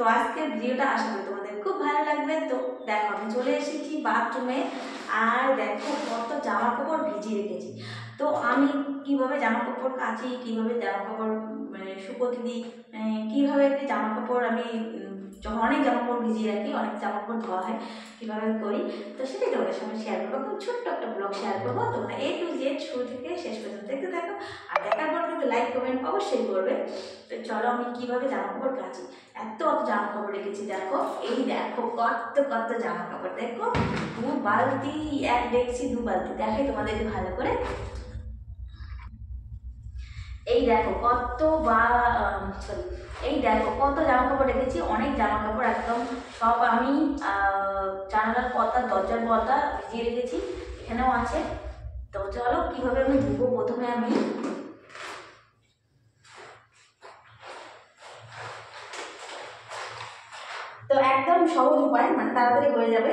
তো আজকের ভিডিওটা আশা করি তোমাদের খুব ভালো লাগবে। তো দেখো আমি চলে এসেছি বাথরুমে, আর দেখো কত জামা কাপড় ভিজিয়ে রেখেছি। তো আমি কিভাবে জামা কাপড় কাচি, কিভাবে জামা কাপড় শুকোতে দিই, কিভাবে জামা কাপড় আমি যখন অনেক জামা কাপড় ভিজিয়ে রাখি, অনেক জামা কাপড় ধোয়া হয়, কীভাবে করি, তো সেটাই তোমাদের সঙ্গে শেয়ার করবো। খুব ছোট্ট একটা ব্লগ শেয়ার করবো। তোমরা A to Z শুরু থেকে শেষ পর্যন্ত দেখতে থাকো, আর দেখার পর কিন্তু লাইক কমেন্ট অবশ্যই করবে। তো চলো আমি কীভাবে জামা কাপড় কাচি। এত জামা কাপড় রেখেছি, দেখো এই দেখো কত কত জামা কাপড়, দেখো 2 বালতি, 1 ডেকচি 2 বালতি। দেখাই তোমাদেরকে ভালো করে। এই দেখো কত সরি, এই দেখো কত জামা কাপড় রেখেছি, অনেক জামা কাপড় একদম সব আমি জানালার পর্দা, দরজার পর্দা ভিজিয়ে রেখেছি, এখানেও আছে। তো চলো কিভাবে আমি ধুবো। প্রথমে আমি তো একদম সহজ উপায়, মানে তাড়াতাড়ি হয়ে যাবে।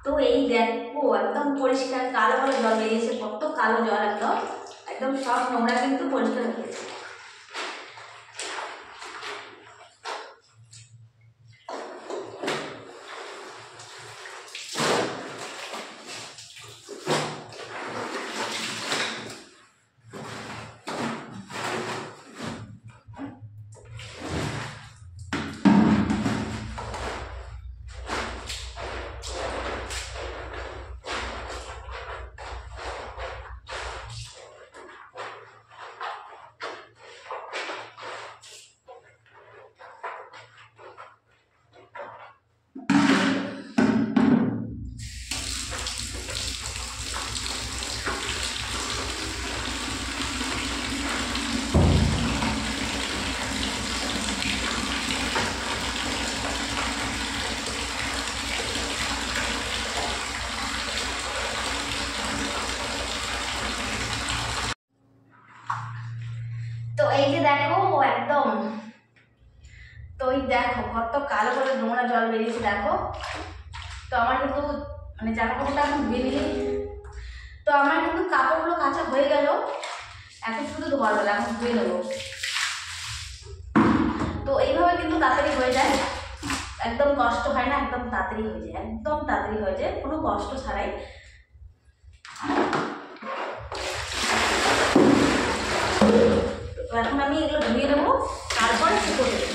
তো এই দেখো একদম পরিষ্কার কালো কালো জল বেরিয়েছে, কত কালো জল, একদম একদম সব নোংরা কিন্তু পরিষ্কার হয়ে গেছে। তো এই যে দেখো একদম, তো এই দেখো কত কালো কালো নোংরা জল বেরিয়েছে, দেখো। তো আমার কিন্তু মানে জামা কাপড়টা এখন বেরিয়ে, তো আমার কিন্তু কাপড়গুলো কাঁচা হয়ে গেল, এখন শুধু ধোয়ার বেলা, এখন ধুয়ে নেবো। তো এইভাবে কিন্তু তাড়াতাড়ি হয়ে যায়, একদম কষ্ট হয় না, একদম তাড়াতাড়ি হয়ে যায়, একদম তাড়াতাড়ি হয়ে যায়, কোনো কষ্ট ছাড়াই। তো এখন আমি এগুলো ধুয়ে নেবো, তারপরে শুকোতে দেবো।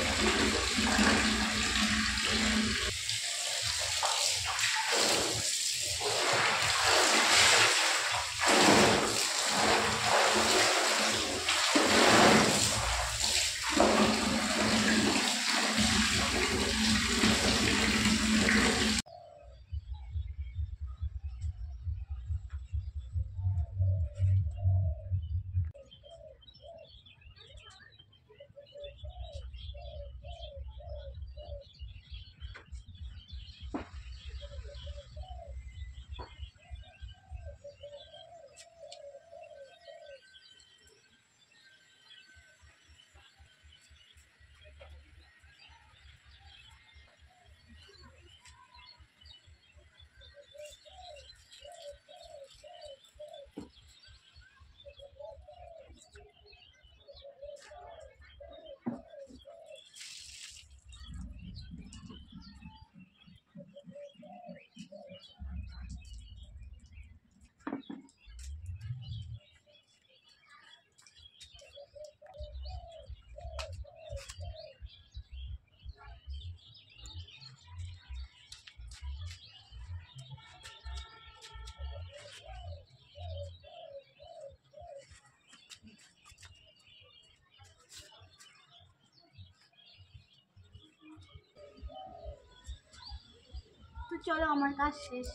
চলো আমার কাজ শেষ,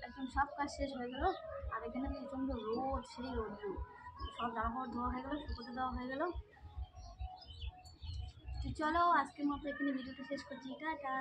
একদম সব কাজ শেষ হয়ে গেল। আর এখানে প্রচণ্ড রোদ, সেই রোদ্রু, সব জামাকাপড় ধোয়া হয়ে গেলো, শুকোতে দেওয়া হয়ে গেল। তো চলো আজকের মতো এখানে ভিডিওটা শেষ করছি, টাটা।